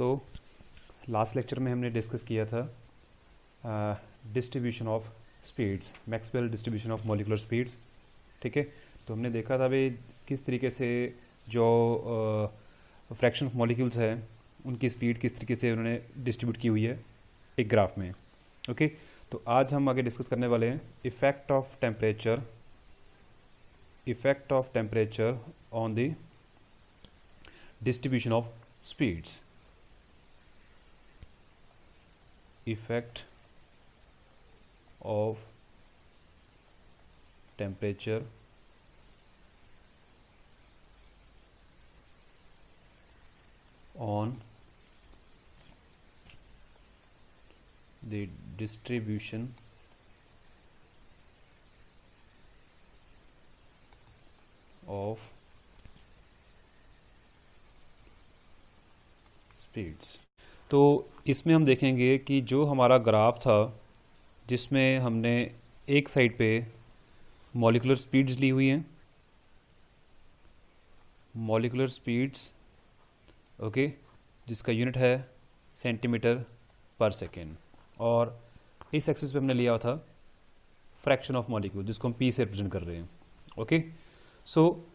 So last lecture में हमने discuss किया था distribution of speeds, Maxwell distribution of molecular speeds. ठीक है, तो हमने देखा था भाई किस तरीके से जो फ्रैक्शन ऑफ मॉलिक्यूल्स है उनकी स्पीड किस तरीके से उन्होंने डिस्ट्रीब्यूट की हुई है एक ग्राफ में। ओके, तो आज हम आगे डिस्कस करने वाले हैं effect of temperature on the distribution of speeds. Effect of temperature on the distribution of speeds। तो इसमें हम देखेंगे कि जो हमारा ग्राफ था जिसमें हमने एक साइड पे मॉलिक्यूलर स्पीड्स ली हुई हैं, मॉलिक्यूलर स्पीड्स ओके, जिसका यूनिट है सेंटीमीटर पर सेकेंड, और इस एक्सिस पे हमने लिया था फ्रैक्शन ऑफ मॉलिक्यूल जिसको हम पी से रिप्रेजेंट कर रहे हैं। ओके, सो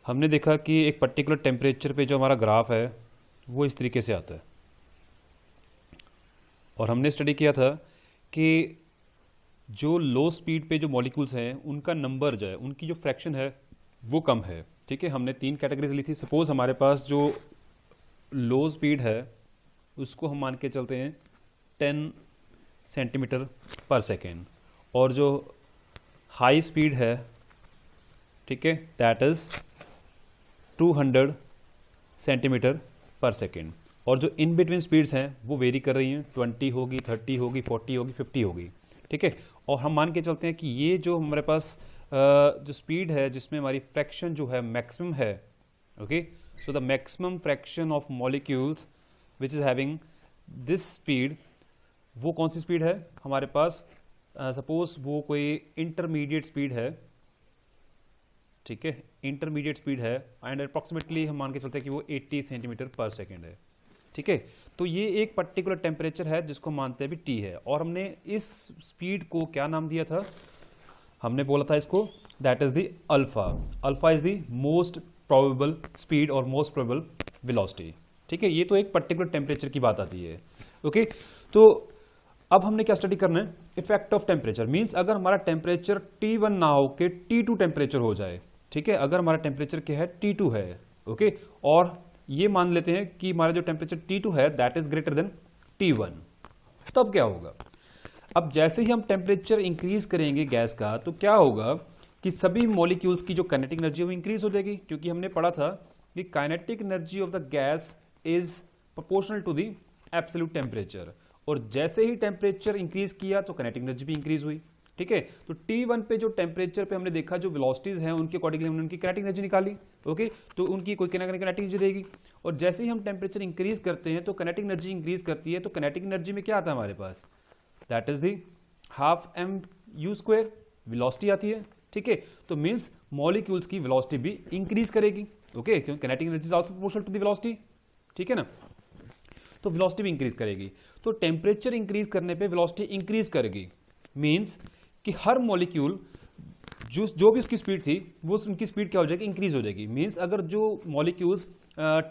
हमने देखा कि एक पर्टिकुलर टेम्परेचर पे जो हमारा ग्राफ है वो इस तरीके से आता है, और हमने स्टडी किया था कि जो लो स्पीड पे जो मॉलिक्यूल्स हैं उनका नंबर जो है, उनकी जो फ्रैक्शन है वो कम है। ठीक है, हमने 3 कैटेगरीज ली थी। सपोज हमारे पास जो लो स्पीड है उसको हम मान के चलते हैं 10 सेंटीमीटर पर सेकेंड, और जो हाई स्पीड है, ठीक है, दैट इज 200 सेंटीमीटर पर सेकेंड, और जो इन बिटवीन स्पीड्स हैं वो वेरी कर रही हैं, 20 होगी, 30 होगी, 40 होगी, 50 होगी। ठीक है, और हम मान के चलते हैं कि ये जो हमारे पास जो स्पीड है जिसमें हमारी फ्रैक्शन जो है मैक्सिमम है। Okay, so the maximum fraction of molecules which is having this speed, वो कौन सी स्पीड है हमारे पास? सपोज वो कोई इंटरमीडिएट स्पीड है, ठीक है, इंटरमीडिएट स्पीड है, एंड अप्रॉक्सीमेटली हम मान के चलते हैं कि वो 80 सेंटीमीटर पर सेकेंड है। ठीक है, तो ये एक पर्टिकुलर टेम्परेचर है जिसको मानते हैं भी टी है, और हमने इस स्पीड को क्या नाम दिया था? हमने बोला था इसको that is the alpha. Alpha is the most probable speed और मोस्ट प्रोबेबल वेलोसिटी। ठीक है, ये तो एक पर्टिकुलर टेम्परेचर की बात आती है। ओके, तो अब हमने क्या स्टडी करना है? इफेक्ट ऑफ टेम्परेचर मीन्स अगर हमारा टेम्परेचर T1 ना हो के T2 टेम्परेचर हो जाए। ठीक है, अगर हमारा टेम्परेचर क्या है? T2 है। ओके, और ये मान लेते हैं कि हमारा जो टेम्परेचर T2 है that is greater then T1, तब क्या होगा? अब जैसे ही हम टेम्परेचर इंक्रीज करेंगे गैस का, तो क्या होगा कि सभी मॉलिक्यूल्स की जो काइनेटिक एनर्जी है वो इंक्रीज हो जाएगी, क्योंकि हमने पढ़ा था कि kinetic energy of the gas is proportional to the absolute temperature, और जैसे ही टेम्परेचर इंक्रीज किया तो काइनेटिक एनर्जी भी इंक्रीज हुई। ठीक है, तो T1 पे जो टेम्परेचर पे हमने देखा जो वेलोसिटीज हैं उनके अकॉर्डिंगली हमने उनकी काइनेटिक एनर्जी निकाली। ओके, तो उनकी कोई काइनेटिक एनर्जी रहेगी, और जैसे ही हम टेम्परेचर इंक्रीज करते हैं तो काइनेटिक एनर्जी इंक्रीज करती है, तो काइनेटिक एनर्जी में क्या आता है हमारे पास? That is the half m(u²) velocity आती है। ठीक है, तो मीन्स मॉलिक्यूल्स की वेलोसिटी भी इंक्रीज करेगी। ओके, क्योंकि kinetic energy is also proportional to the velocity. ठीक है ना, तो वेलोसिटी भी इंक्रीज करेगी, तो टेम्परेचर इंक्रीज करने पे वेलोसिटी इंक्रीज करेगी। मीन्स कि हर मॉलिक्यूल जो भी उसकी स्पीड थी वो उनकी स्पीड क्या हो जाएगी? इंक्रीज हो जाएगी। मीन्स अगर जो मॉलिक्यूल्स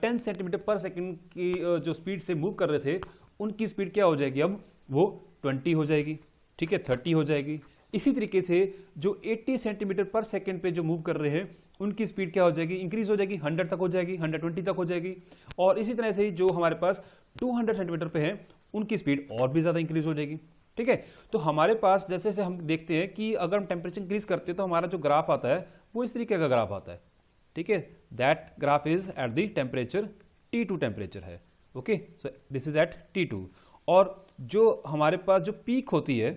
10 सेंटीमीटर पर सेकेंड की जो स्पीड से मूव कर रहे थे उनकी स्पीड क्या हो जाएगी? अब वो 20 हो जाएगी, ठीक है, 30 हो जाएगी। इसी तरीके से जो 80 सेंटीमीटर पर सेकेंड पे जो मूव कर रहे हैं उनकी स्पीड क्या हो जाएगी? इंक्रीज हो जाएगी, 100 तक हो जाएगी, 120 तक हो जाएगी, और इसी तरह से ही जो हमारे पास 200 सेंटीमीटर पे है उनकी स्पीड और भी ज्यादा इंक्रीज हो जाएगी। ठीक है, तो हमारे पास जैसे जैसे हम देखते हैं कि अगर हम टेम्परेचर इंक्रीज करते हैं तो हमारा जो ग्राफ आता है वो इस तरीके का ग्राफ आता है। ठीक है, that graph is at the temperature T2 temperature है। Okay, so this is at T2, और जो हमारे पास जो पीक होती है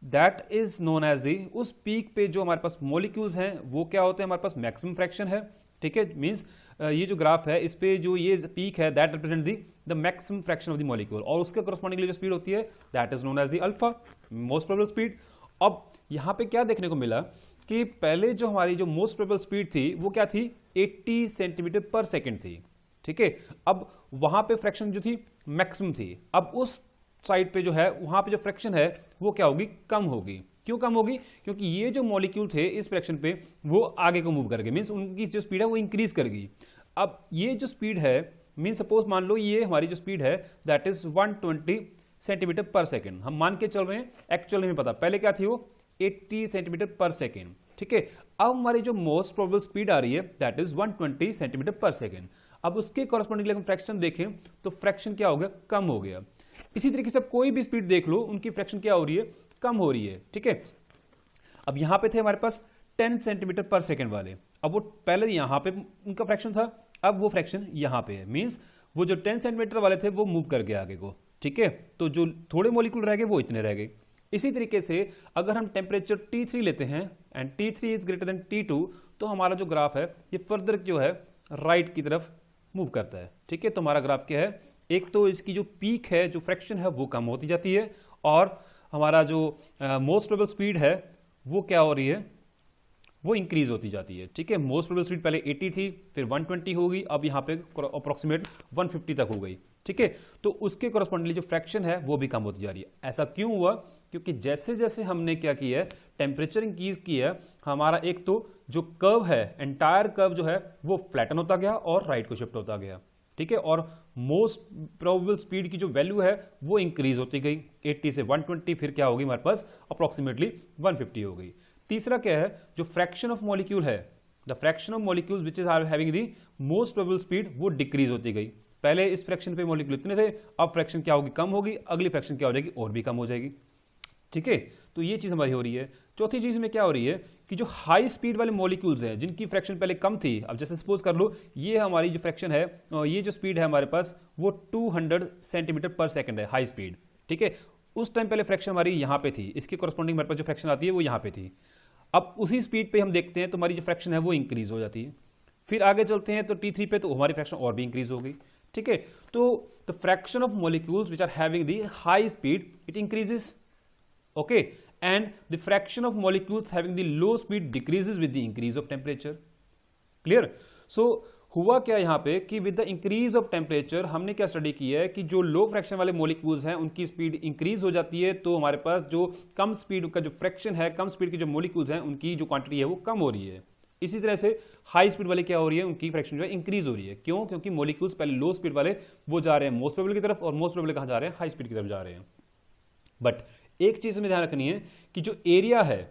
that is known as the, उस पीक पे जो हमारे पास मॉलिक्यूल्स हैं वो क्या होते हैं? हमारे पास मैक्सिमम फ्रैक्शन है। ठीक है, मीन्स ये जो ग्राफ है इस पे जो ये पीक है that represent the maximum fraction of the molecule, और उसके करस्पॉन्डिंगली जो स्पीड होती है that is known as the alpha, most probable speed. अब यहां पे क्या देखने को मिला कि पहले जो हमारी जो मोस्ट प्रोबेबल स्पीड थी वो क्या थी? 80 सेंटीमीटर पर सेकेंड थी। ठीक है। अब वहां पे फ्रैक्शन जो थी मैक्सिमम थी, अब उस साइड पे जो है वहां पे जो फ्रैक्शन है वो क्या होगी, कम होगी। क्यों कम होगी, क्योंकि ये जो मॉलिक्यूल थे इस फ्रैक्शन पे वो आगे को मूव कर गए, मींस उनकी जो स्पीड है वो इंक्रीज कर गई। अब ये जो स्पीड है मीन सपोज मान लो ये हमारी जो स्पीड है दैट इज 120 सेंटीमीटर पर सेकेंड, हम मान के चल रहे हैं, एक्चुअल नहीं पता पहले क्या थी वो 80 सेंटीमीटर पर सेकेंड, ठीक है। अब हमारी जो मोस्ट प्रोबेबल स्पीड आ रही है दैट इज 120 सेंटीमीटर पर सेकेंड। अब उसके कॉरस्पॉन्डिंगली हम फ्रैक्शन देखें तो फ्रैक्शन क्या हो गया, कम हो गया। इसी तरीके से कोई भी स्पीड देख लो उनकी फ्रैक्शन क्या हो रही है, कम हो रही है, ठीक है। अब यहां पे थे हमारे पास 10 सेंटीमीटर पर सेकेंड वाले, अब वो पहले यहां पे उनका फ्रैक्शन था, अब वो फ्रैक्शन यहां पे है, मींस वो जो 10 सेंटीमीटर वाले थे वो मूव कर गए आगे को, ठीक है। तो जो थोड़े मॉलिक्यूल रह गए वो इतने रह गए। इसी तरीके से अगर हम टेम्परेचर T3 लेते हैं and T3 is greater then T2 तो हमारा जो ग्राफ है ये फर्दर जो है राइट की तरफ मूव करता है, ठीक है। तो हमारा ग्राफ क्या है, एक तो इसकी जो पीक है जो फ्रैक्शन है वो कम होती जाती है और हमारा जो मोस्ट प्रोबेबल स्पीड है वो क्या हो रही है, वो इंक्रीज होती जाती है, ठीक है। मोस्ट प्रोबेबल स्पीड पहले 80 थी, फिर 120 होगी, अब यहां पे अप्रोक्सीमेट 150 तक हो गई, ठीक है। तो उसके कॉरस्पॉन्डिंगली जो फ्रैक्शन है वो भी कम होती जा रही है। ऐसा क्यों हुआ, क्योंकि जैसे जैसे हमने क्या किया है, टेम्परेचर इंक्रीज किया है, हमारा एक तो जो कर्व है एंटायर कर्व जो है वो फ्लैटन होता गया और राइट को शिफ्ट होता गया, ठीक है। और मोस्ट प्रोबेबल स्पीड की जो वैल्यू है वो इंक्रीज होती गई 80 से 120, फिर क्या होगी हमारे पास अप्रोक्सीमेटली 150 हो गई। तीसरा क्या है, जो फ्रैक्शन ऑफ मॉलिक्यूल है, the fraction of molecules which is having the most probable speed वो डिक्रीज होती गई। पहले इस फ्रैक्शन पे मॉलिक्यूल इतने थे, अब फ्रैक्शन क्या होगी, कम होगी, अगली फ्रैक्शन क्या हो जाएगी, और भी कम हो जाएगी, ठीक है। तो ये चीज हमारी हो रही है। चौथी चीज में क्या हो रही है कि जो हाई स्पीड वाले मॉलिक्यूल्स हैं जिनकी फ्रैक्शन पहले कम थी, अब जैसे सपोज कर लो ये हमारी जो फ्रैक्शन है, ये जो स्पीड है हमारे पास वो 200 सेंटीमीटर पर सेकंड है हाई स्पीड, ठीक है। उस टाइम पहले फ्रैक्शन हमारी यहां पे थी, इसके कॉरस्पॉन्डिंग हमारे पास जो फ्रैक्शन आती है वो यहां पे थी। अब उसी स्पीड पे हम देखते हैं तो हमारी जो फ्रैक्शन है वो इंक्रीज हो जाती है। फिर आगे चलते हैं तो T3 पे तो हमारी फ्रैक्शन और भी इंक्रीज हो गई, ठीक है। तो the fraction of molecules which are having the high speed it increases, okay, and the fraction of molecules having the low speed decreases with the increase of temperature, clear। so हुआ क्या यहां पे कि with the increase of temperature हमने क्या study की है कि जो लो फ्रैक्शन वाले मॉलिक्यूल्स हैं उनकी स्पीड इंक्रीज हो जाती है, तो हमारे पास जो कम स्पीड का जो फ्रैक्शन है, कम स्पीड के जो मॉलिक्यूल्स हैं उनकी जो क्वांटिटी है वो कम हो रही है। इसी तरह से हाई स्पीड वाले क्या हो रही है, उनकी फ्रैक्शन जो है इंक्रीज हो रही है। क्यों, क्योंकि मॉलिक्यूल्स पहले लो स्पीड वाले वो जा रहे हैं मोस्ट प्रोबेबल की तरफ, और मोस्ट प्रोबेबल कहां जा रहे हैं, हाई स्पीड की तरफ जा रहे हैं। बट एक चीज में ध्यान रखनी है कि जो एरिया है,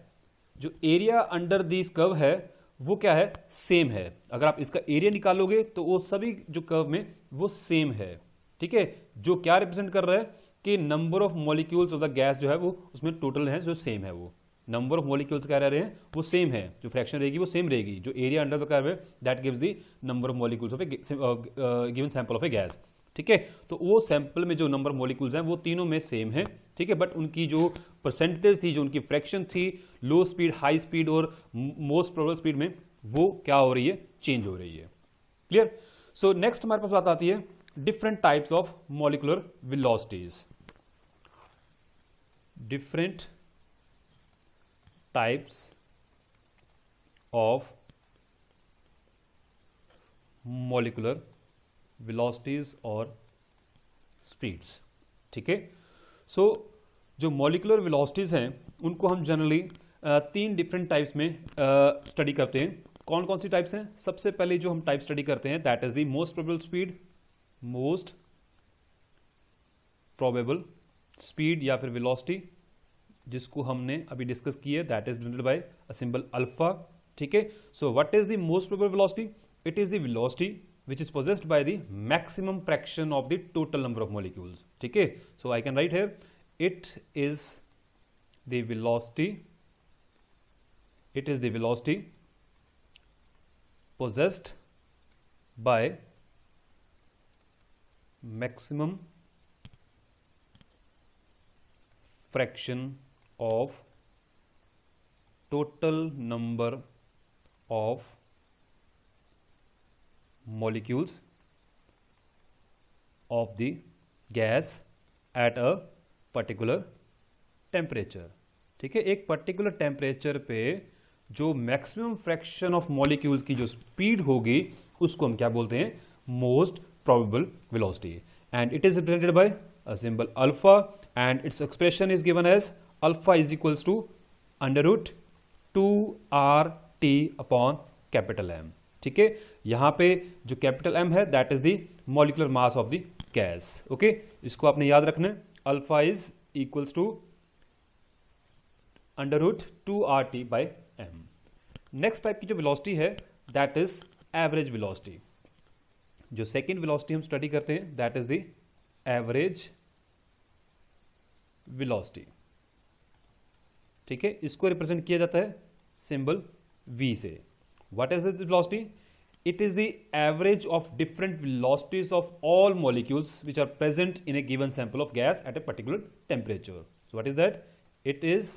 जो एरिया अंडर दिस कर्व है वो क्या है, सेम है। अगर आप इसका एरिया निकालोगे तो वो सभी जो कर्व में वो सेम है, ठीक है। जो क्या रिप्रेजेंट कर रहा है कि number of molecules of the gas जो है वो उसमें टोटल है जो सेम है, वो नंबर ऑफ मॉलिक्यूल्स क्या रह रहे हैं वो सेम है, जो फ्रैक्शन रहेगी वो सेम रहेगी। जो एरिया अंडर द कर्व है that gives the number of molecules of A given sample of A gas, ठीक है। तो वो सैंपल में जो नंबर मॉलिक्यूल्स हैं वो तीनों में सेम है, ठीक है। बट उनकी जो परसेंटेज थी, जो उनकी फ्रैक्शन थी लो स्पीड, हाई स्पीड और मोस्ट प्रोबेबल स्पीड में, वो क्या हो रही है, चेंज हो रही है, क्लियर। सो नेक्स्ट हमारे पास बात आती है different types of molecular velocities. Different types of molecular velocities और स्पीड्स, ठीक है। सो जो मॉलिक्यूलर वेलोसिटीज हैं उनको हम जनरली 3 डिफरेंट टाइप्स में स्टडी करते हैं। कौन कौन सी टाइप्स हैं, सबसे पहले जो हम टाइप स्टडी करते हैं that is the most probable speed, most probable speed या फिर वेलोसिटी, जिसको हमने अभी डिस्कस किया, that is denoted by a symbol alpha, ठीक है। So what is the most probable velocity, it is the velocity which is possessed by the maximum fraction of the total number of molecules, ठीक है। So I can write here it is the velocity possessed by maximum fraction of total number of molecules of the gas at a particular temperature, ठीक है। एक particular temperature पे जो maximum fraction of molecules की जो speed होगी उसको हम क्या बोलते हैं, most probable velocity, and it is represented by a symbol alpha, and its expression is given as alpha is equals to under root 2RT upon capital M. ठीक है, यहां पे जो कैपिटल M है that is the molecular mass of the gas. Okay, इसको आपने याद रखना है. Alpha is equals to under root 2RT by M. Next type की जो वेलोसिटी है दैट इज एवरेज वेलोसिटी. जो सेकेंड वेलोसिटी हम स्टडी करते हैं that is the average velocity. ठीक है, इसको रिप्रेजेंट किया जाता है सिंबल V से. What is the velocity? It is the average of different velocities of all molecules which are present in a given sample of gas at a particular temperature. So what is that? It is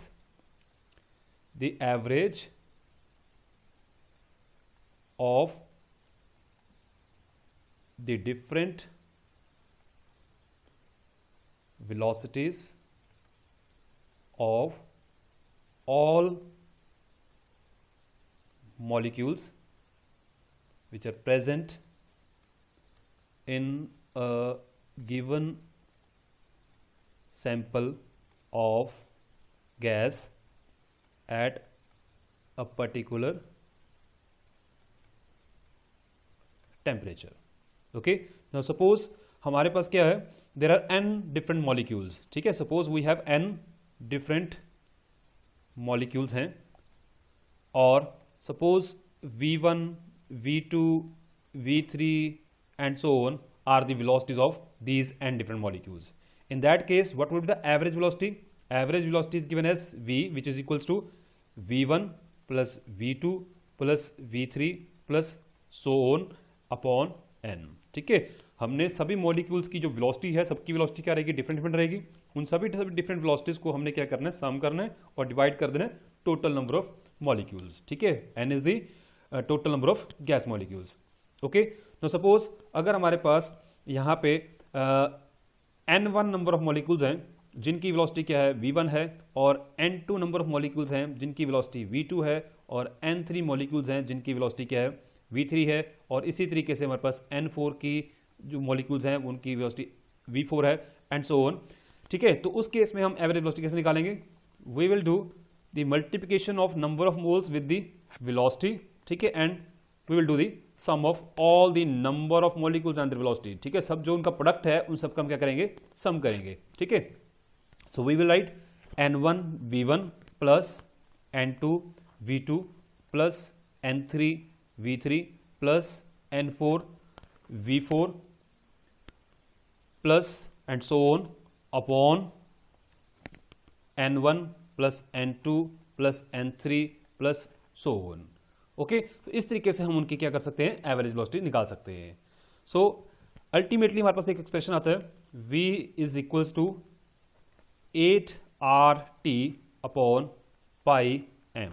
the average of the different velocities of all molecules which are present in a given sample of gas at a particular temperature. Okay, now suppose हमारे पास क्या है, there are n different molecules. ठीक है, suppose we have n different molecules हैं, और suppose V1, V2, V3 and so on are the velocities of these n different molecules. In that case, what would be the average velocity? Average velocity is given as V, which is equals to V1 plus V2 plus V3 plus so on upon n. ठीक है, हमने सभी molecules की जो velocity है सबकी velocity क्या रहेगी, डिफरेंट डिफरेंट रहेगी. उन सभी डिफरेंट वेलोसिटीज को हमने क्या करना है, सम करना है और डिवाइड कर देना है टोटल नंबर ऑफ molecules. ठीक है, n is the total number of gas molecules. Okay, now suppose अगर हमारे पास यहाँ पे n1 नंबर ऑफ मॉलिक्यूल्स हैं जिनकी वेलोसिटी क्या है, v1 है, और n2 नंबर ऑफ मॉलिक्यूल्स हैं जिनकी वेलोसिटी v2 है, और n3 मॉलिक्यूल्स हैं जिनकी वेलोसिटी क्या है, v3 है, और इसी तरीके से हमारे पास n4 की जो मॉलिक्यूल्स हैं उनकी वेलोसिटी v4 है एंड सो ऑन. ठीक है, तो उस केस में हम एवरेज वेलोसिटी कैसे निकालेंगे? We will do the multiplication of number of moles with the velocity. ठीक है, and we will do the sum of all the number of molecules and their velocity. ठीक है, सब जो उनका प्रोडक्ट है उन सब का हम क्या करेंगे, सम करेंगे. ठीक है, so we will write n1 v1 plus n2 v2 plus n3 v3 plus n4 v4 plus and so on upon n1 plus n2 plus n3 plus so on. Okay, तो इस तरीके से हम उनकी क्या कर सकते हैं, एवरेज वेलोसिटी निकाल सकते हैं. सो अल्टीमेटली हमारे पास एक एक्सप्रेशन आता है v is equals to 8RT upon pi m.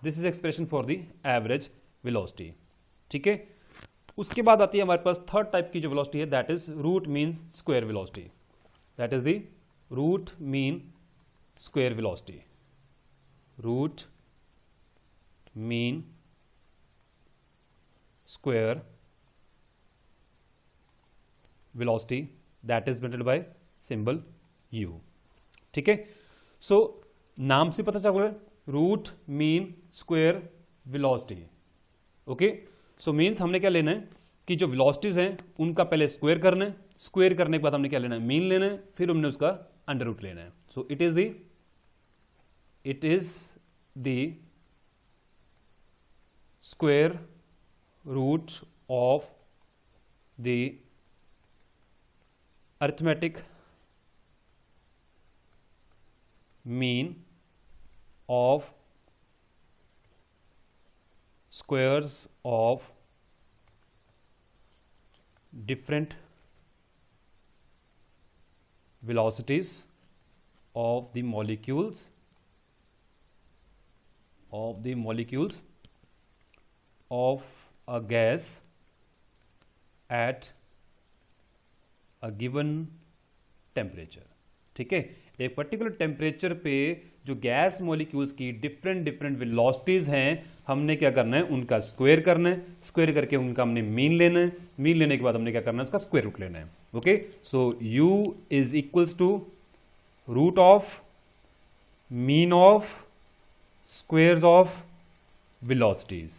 This is expression for the average velocity. ठीक है, उसके बाद आती है हमारे पास थर्ड टाइप की जो वेलोसिटी है that is root mean square velocity. That is the root mean square velocity. Root mean square velocity that is represented by symbol u. ठीक है, सो नाम से पता चल रहा है root mean square velocity. Okay, so means हमने क्या लेना है कि जो वेलोसिटीज हैं उनका पहले स्क्वायर करना है, स्क्वायर करने के बाद हमने क्या लेना है, मीन लेना है, फिर हमने उसका अंडर रूट लेना है. So it is the square root of the arithmetic mean of squares of different velocities of the molecules of a gas at a given temperature. ठीक है, एक पर्टिकुलर टेम्परेचर पे जो गैस मॉलिक्यूल्स की different different velocities हैं, हमने क्या करना है, उनका स्क्वायर करना है, स्क्वायर करके उनका हमने मीन लेना है, मीन लेने के बाद हमने क्या करना है, उसका स्क्वायर रूट लेना है। Okay, so u is equals to root of mean of squares of velocities.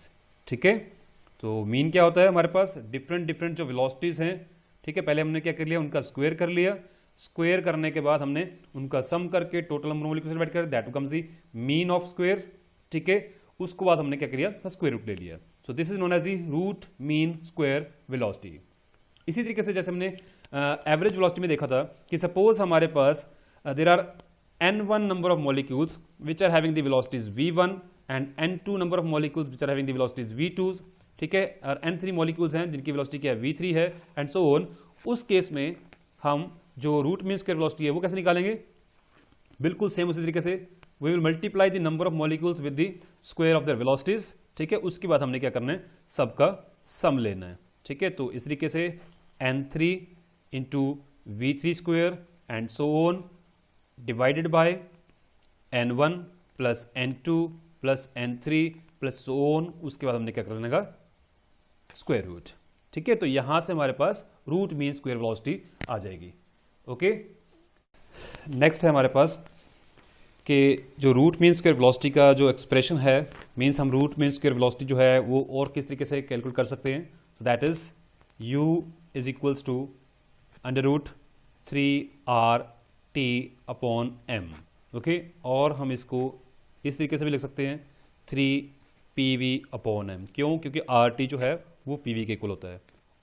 ठीक है, तो मीन क्या होता है हमारे पास, डिफरेंट डिफरेंट जो वेलोसिटीज हैं, ठीक है, पहले हमने क्या कर लिया, उनका स्क्वायर कर लिया, स्क्वायर करने के बाद हमने उनका सम करके टोटल नंबर मॉलिक्यूल्स डिवाइड कर, that becomes the mean of squares. ठीक है, उसके बाद हमने क्या किया, इसका स्क्वायर रूट ले लिया। So this is known as the root mean square velocity. इसी तरीके से जैसे हमने एवरेज वेलोसिटी में देखा था कि सपोज हमारे पास there are n1 number of molecules which are having the velocities v1 and n2 number of molecules which are having the velocities v2s, ठीक है, और n3 molecules हैं जिनकी velocity क्या है, v3 है, and so on। उस केस में हम जो रूट मीन स्क्वायर वेलोसिटी है वो कैसे निकालेंगे, बिल्कुल सेम उसी तरीके से, we will multiply the number of molecules with the square of their velocities. ठीक है, उसके बाद हमने क्या करना है, सबका सम लेना है। ठीक है, तो इस तरीके से n3 into v3 square and so on divided by n1 plus n2 plus n3 plus so on, उसके बाद हमने क्या करने का, स्क्वायर रूट। ठीक है, तो यहां से हमारे पास रूट मीन स्क्वायर वेलोसिटी आ जाएगी। ओके, नेक्स्ट है हमारे पास कि जो रूट मीन स्क्वायर वेलोसिटी का जो एक्सप्रेशन है, मीन्स हम रूट मीन स्क्वायर वेलोसिटी जो है वो और किस तरीके से कैलकुलेट कर सकते हैं, so that is u is equals to under root 3RT upon m। Okay, और हम इसको इस तरीके से भी लिख सकते हैं 3PV अपॉन m। क्यों, क्योंकि RT जो है वो PV के इक्वल होता है,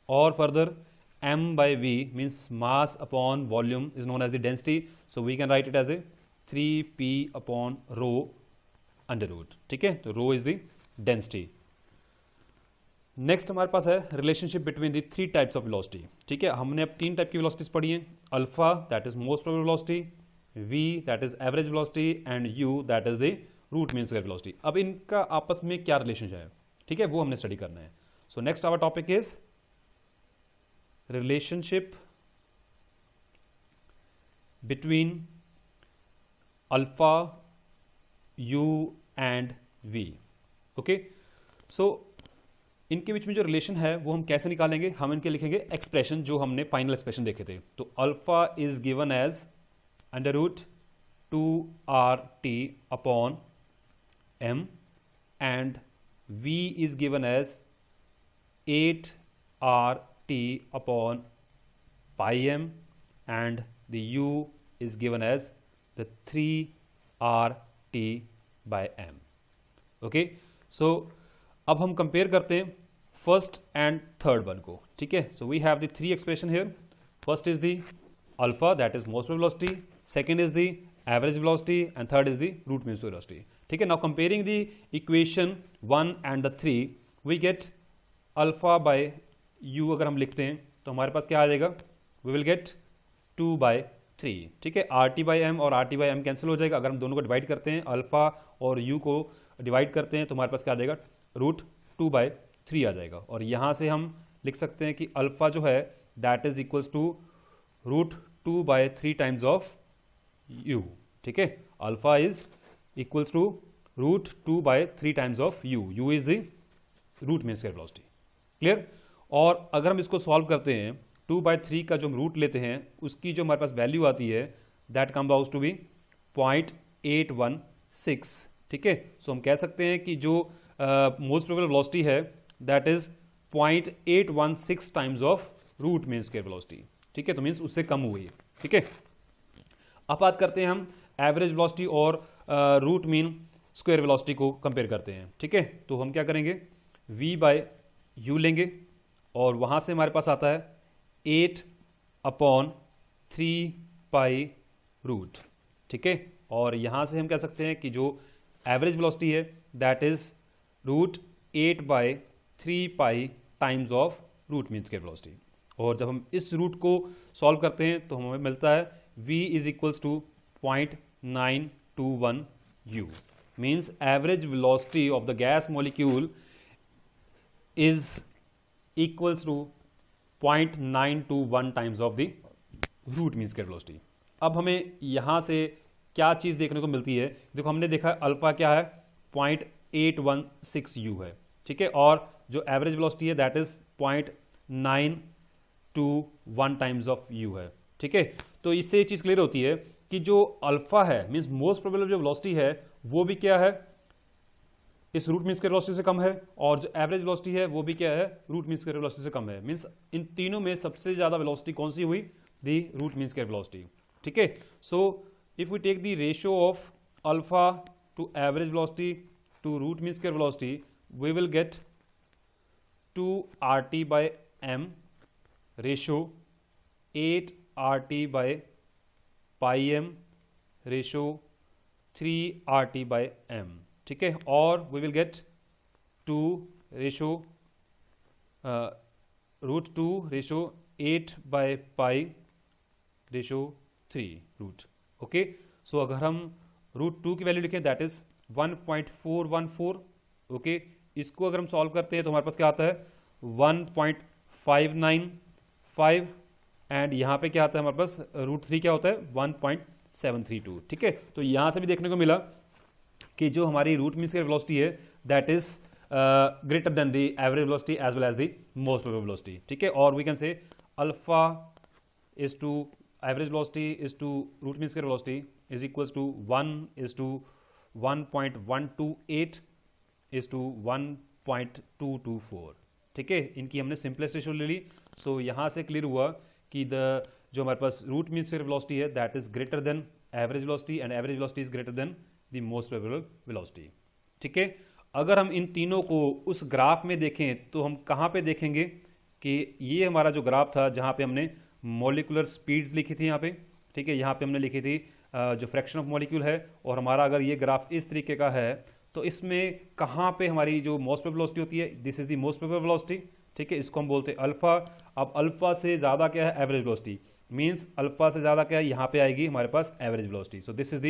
और further m by v means mass upon volume is known as the density, so we can write it as a 3p upon rho under root। ठीक है, तो rho is the density। Next हमारे पास है relationship between the three types of velocity. ठीक है, हमने अब तीन टाइप की वेलोसिटीज पढ़ी हैं, alpha that is most probable velocity, v that is average velocity and u that is the root mean square velocity. अब इनका आपस में क्या रिलेशन है, ठीक है, वो हमने स्टडी करना है। So next our topic is relationship between alpha, u and v। Okay, so इनके बीच में जो रिलेशन है वो हम कैसे निकालेंगे, हम इनके लिखेंगे एक्सप्रेशन जो हमने फाइनल एक्सप्रेशन देखे थे। तो alpha is given as under root 2RT upon m and v is given as 8RT upon pi m and the u is given as the 3RT by m। Okay, so अब हम compare करते हैं first and third one को। ठीक है, so we have the three expression here, first is the alpha that is most velocity, second is the average velocity and third is the root mean square velocity. ठीक है, now comparing the equation 1 and the 3 we get alpha by u अगर हम लिखते हैं तो हमारे पास क्या आ जाएगा, वी विल गेट 2/3। ठीक है, RT बाई m और RT बाई m कैंसिल हो जाएगा। अगर हम दोनों को डिवाइड करते हैं, अल्फा और u को डिवाइड करते हैं तो हमारे पास क्या आ जाएगा, रूट 2/3 आ जाएगा। और यहाँ से हम लिख सकते हैं कि अल्फा जो है that is equals to root 2/3 times of u। ठीक है, alpha is equals to root 2/3 times of u is the root mean square velocity. Clear, और अगर हम इसको सॉल्व करते हैं 2/3 का जो हम रूट लेते हैं उसकी जो हमारे पास वैल्यू आती है that comes out to be 0.816। ठीक है, सो हम कह सकते हैं कि जो मोस्ट प्रोबेबल वेलोसिटी है that is 0.816 times of root mean square velocity. ठीक है, तो मीन्स उससे कम हुई। ठीक है, अब बात करते हैं हम एवरेज वेलोसिटी और रूट मीन स्क्वायर वेलोसिटी को कंपेयर करते हैं। ठीक है, तो हम क्या करेंगे, v बाय u लेंगे और वहां से हमारे पास आता है 8/3 रूट। ठीक है, और यहां से हम कह सकते हैं कि जो एवरेज वेलोसिटी है that is root 8/3 times of root mean square velocity. और जब हम इस रूट को सॉल्व करते हैं तो हमें मिलता है v is equals to 0.921 u, means average velocity of the gas molecule is equals to 0.921 times of the root mean square velocity। अब हमें यहां से क्या चीज देखने को मिलती है, देखो हमने देखा अल्फा क्या है 0.816 u है, ठीक है, और जो एवरेज वेलोसिटी है that is 0.921 times of u है, ठीक है। तो इससे ये चीज क्लियर होती है कि जो अल्फा है मींस मोस्ट प्रोबेबल जो वेलोसिटी है वो भी क्या है, इस रूट मीन स्क्वायर वेलोसिटी से कम है, और जो एवरेज वेलोसिटी है वो भी क्या है, रूट मीन स्क्वायर वेलोसिटी से कम है। मींस इन तीनों में सबसे ज्यादा वेलोसिटी कौन सी हुई, the root mean square velocity, ठीक है। So if we take the ratio of alpha to average velocity to root mean square velocity, we will get 2 RT by m ratio 8 RT by pi m ratio 3 RT by m, ठीक है, और we will get 2 ratio √2 ratio 8 by pi ratio 3 root, okay. So अगर हम √2 की value लिखें that is 1.414, okay. इसको अगर हम सॉल्व करते हैं तो हमारे पास क्या आता है 1.595, एंड यहाँ पे क्या आता है हमारे पास √3 क्या होता है 1.732, ठीक है। तो यहाँ से भी देखने को मिला कि जो हमारी रूट मीन स्क्वायर वेलोसिटी है that is greater than the average velocity as well as the most probable velocity, ठीक है। और we can say alpha is to average velocity is to root mean square velocity is equals to 1 is to 1.128 is to 1.224, ठीक है। इनकी हमने simplest ratio ले ली। सो यहां से क्लियर हुआ कि द जो हमारे पास रूट मीन स्क्वायर वेलोसिटी है that is greater then average velocity and average velocity is greater than the most probable velocity, ठीक है। अगर हम इन तीनों को उस ग्राफ में देखें तो हम कहां पे देखेंगे कि ये हमारा जो ग्राफ था जहां पे हमने मॉलिक्यूलर स्पीड्स लिखी थी यहाँ पे, ठीक है, यहाँ पे हमने लिखी थी जो फ्रैक्शन ऑफ मॉलिक्यूल है, और हमारा अगर ये ग्राफ इस तरीके का है तो इसमें कहाँ पे हमारी जो मोस्ट प्रोबेबल वेलोसिटी होती है, this is the most probable velocity, ठीक है। इसको हम बोलते हैं अल्फा। अब अल्फा से ज्यादा क्या है एवरेज वेलोसिटी, मींस अल्फा से ज्यादा क्या है यहाँ पे आएगी हमारे पास average velocity. So this is the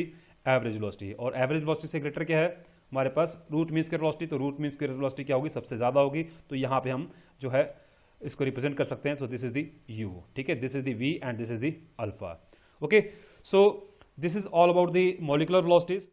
average velocity, और एवरेज वेलोसिटी से ग्रेटर क्या है हमारे पास रूट मीन स्क्वायर वेलोसिटी। तो रूट मीन स्क्वायर वेलोसिटी क्या होगी, सबसे ज्यादा होगी, तो यहाँ पे हम जो है इसको रिप्रेजेंट कर सकते हैं। So this is the u, ठीक है, दिस इज द वी एंड this is the alpha, okay. So this is all about the molecular velocities.